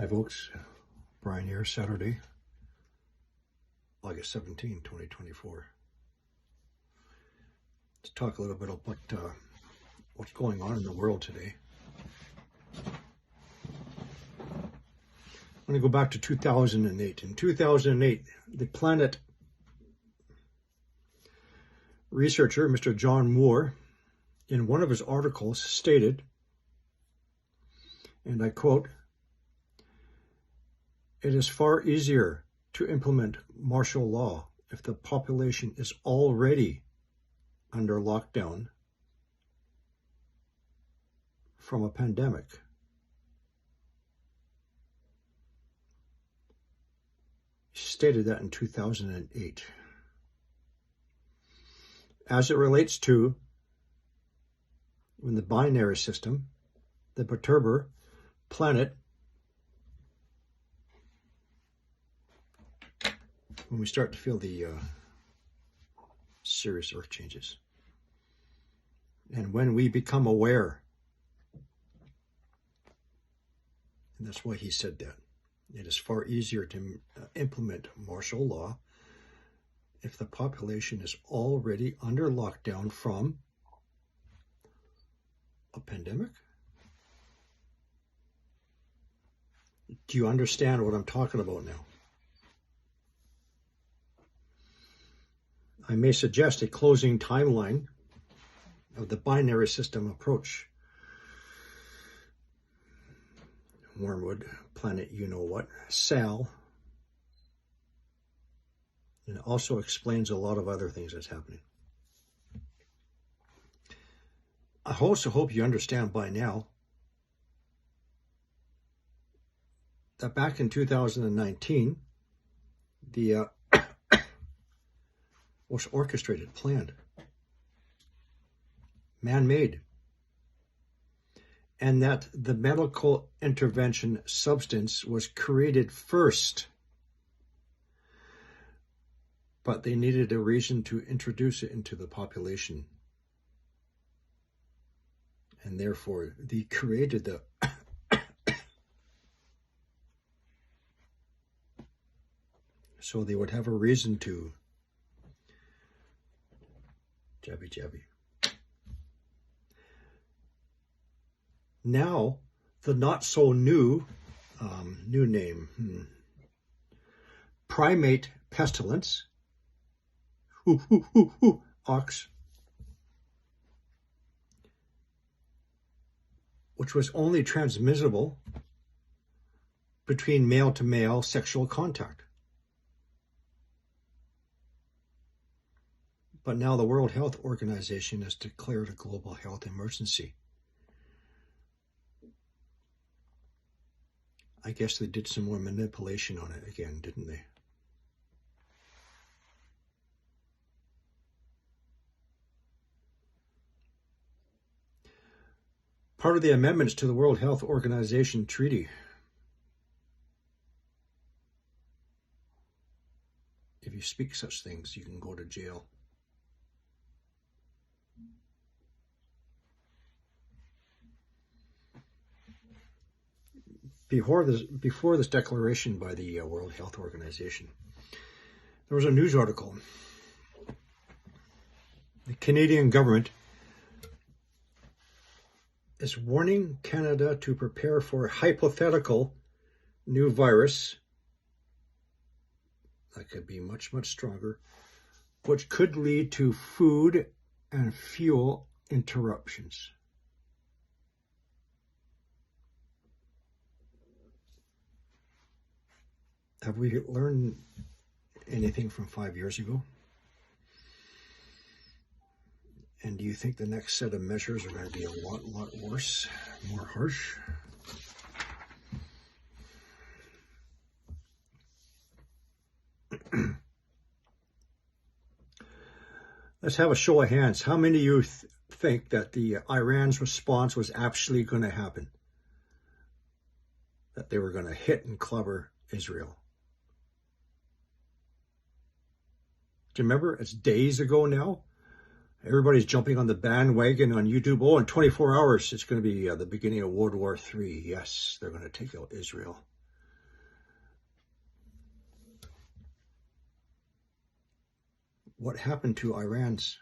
Hi folks, Brian here, Saturday, August 17, 2024. Let's talk a little bit about what's going on in the world today. I'm going to go back to 2008. In 2008, the Planet researcher, Mr. John Moore, in one of his articles stated, and I quote, "It is far easier to implement martial law if the population is already under lockdown from a pandemic." He stated that in 2008. As it relates to when the binary system, the perturber planet, when we start to feel the serious earth changes. And when we become aware, and that's why he said that, it is far easier to implement martial law if the population is already under lockdown from a pandemic. Do you understand what I'm talking about now? I may suggest a closing timeline of the binary system approach. Wormwood, Planet You Know What, Sal, and it also explains a lot of other things that's happening. I also hope you understand by now that back in 2019, the was orchestrated, planned, man-made, and that the medical intervention substance was created first, but they needed a reason to introduce it into the population, and therefore they created the so they would have a reason to jabby. Now, the not so new name, primate pestilence, ox, which was only transmissible between male to male sexual contact. But now the World Health Organization has declared a global health emergency. I guess they did some more manipulation on it again, didn't they? Part of the amendments to the World Health Organization Treaty, if you speak such things, you can go to jail. Before this declaration by the World Health Organization, there was a news article. The Canadian government is warning Canada to prepare for a hypothetical new virus that could be much, much stronger, which could lead to food and fuel interruptions. Have we learned anything from 5 years ago? And do you think the next set of measures are going to be a lot worse, more harsh? Let's have a show of hands. How many of you think that the Iran's response was actually going to happen? That they were going to hit and clobber Israel? Do you remember? It's days ago now. Everybody's jumping on the bandwagon on YouTube. Oh, in 24 hours, it's going to be the beginning of World War III. Yes, they're going to take out Israel. what happened to Iran's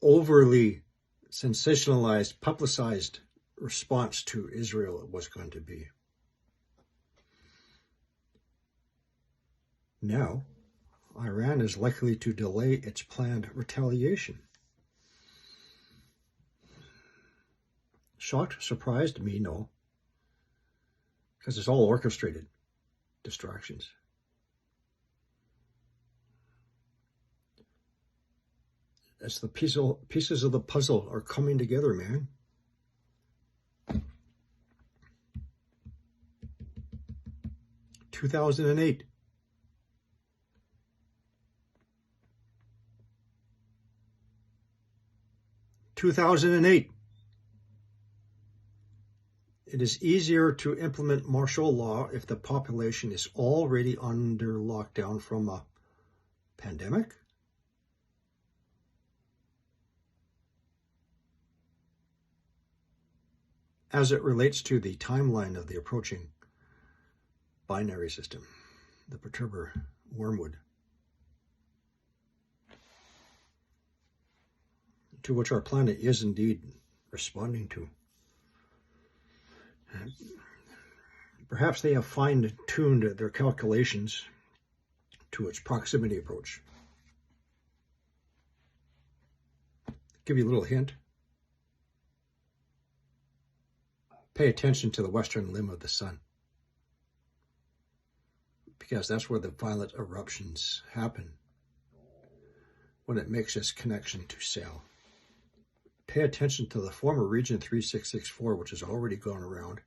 overly sensationalized, publicized response to Israel was going to be. Now, Iran is likely to delay its planned retaliation. Shocked, surprised? Me, no. Because it's all orchestrated distractions. As the pieces of the puzzle are coming together, man. (2008). It is easier to implement martial law if the population is already under lockdown from a pandemic. As it relates to the timeline of the approaching binary system, the perturber wormwood, to which our planet is indeed responding to. Perhaps they have fine-tuned their calculations to its proximity approach. Give you a little hint. Pay attention to the western limb of the sun, because that's where the violent eruptions happen when it makes its connection to Sail. Pay attention to the former region 3664, which has already gone around,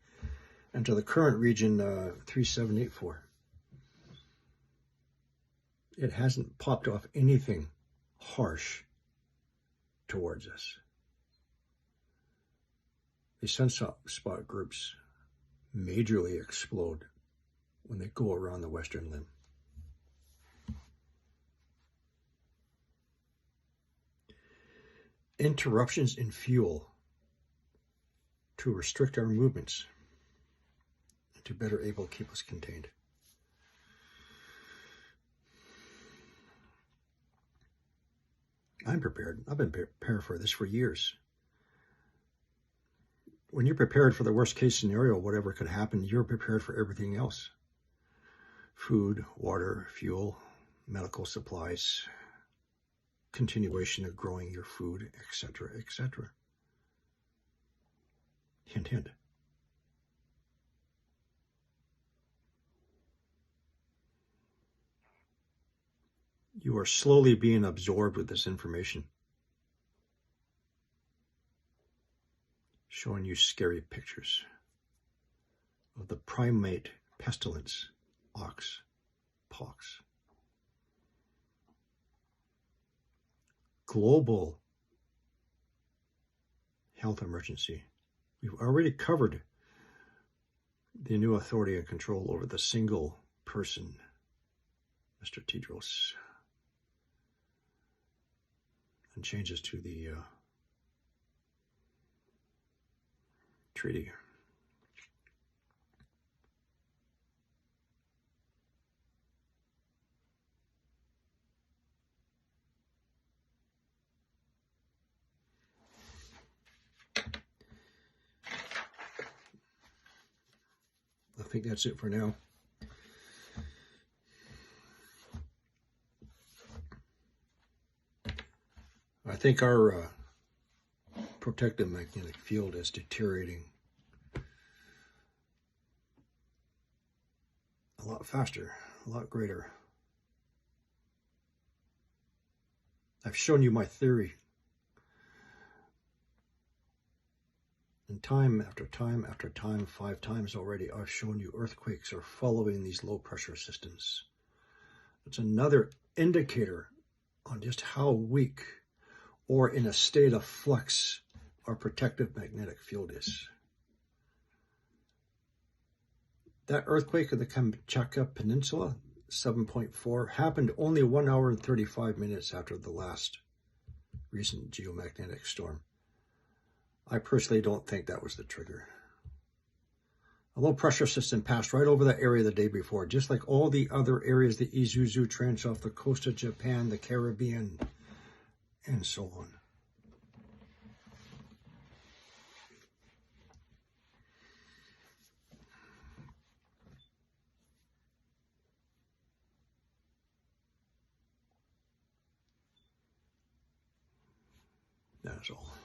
and to the current region 3784. It hasn't popped off anything harsh towards us. These sunspot groups majorly explode when they go around the western limb. Interruptions in fuel to restrict our movements and to better able to keep us contained. I'm prepared. I've been prepared for this for years. When you're prepared for the worst case scenario, whatever could happen, you're prepared for everything else. Food, water, fuel, medical supplies, continuation of growing your food, etc., etc. Hint, hint. You are slowly being absorbed with this information, showing you scary pictures of the primate pestilence, ox, pox. Global health emergency. We've already covered the new authority and control over the single person, Mr. Tedros, and changes to the treaty. I think that's it for now. I think our protective magnetic field is deteriorating a lot faster, a lot greater. I've shown you my theory. And time after time after time, 5 times already, I've shown you earthquakes are following these low pressure systems. It's another indicator on just how weak or in a state of flux our protective magnetic field is. That earthquake of the Kamchatka Peninsula, 7.4, happened only 1 hour and 35 minutes after the last recent geomagnetic storm. I personally don't think that was the trigger. A low pressure system passed right over that area the day before, just like all the other areas, the Isuzu Trench off the coast of Japan, the Caribbean, and so on. That's all.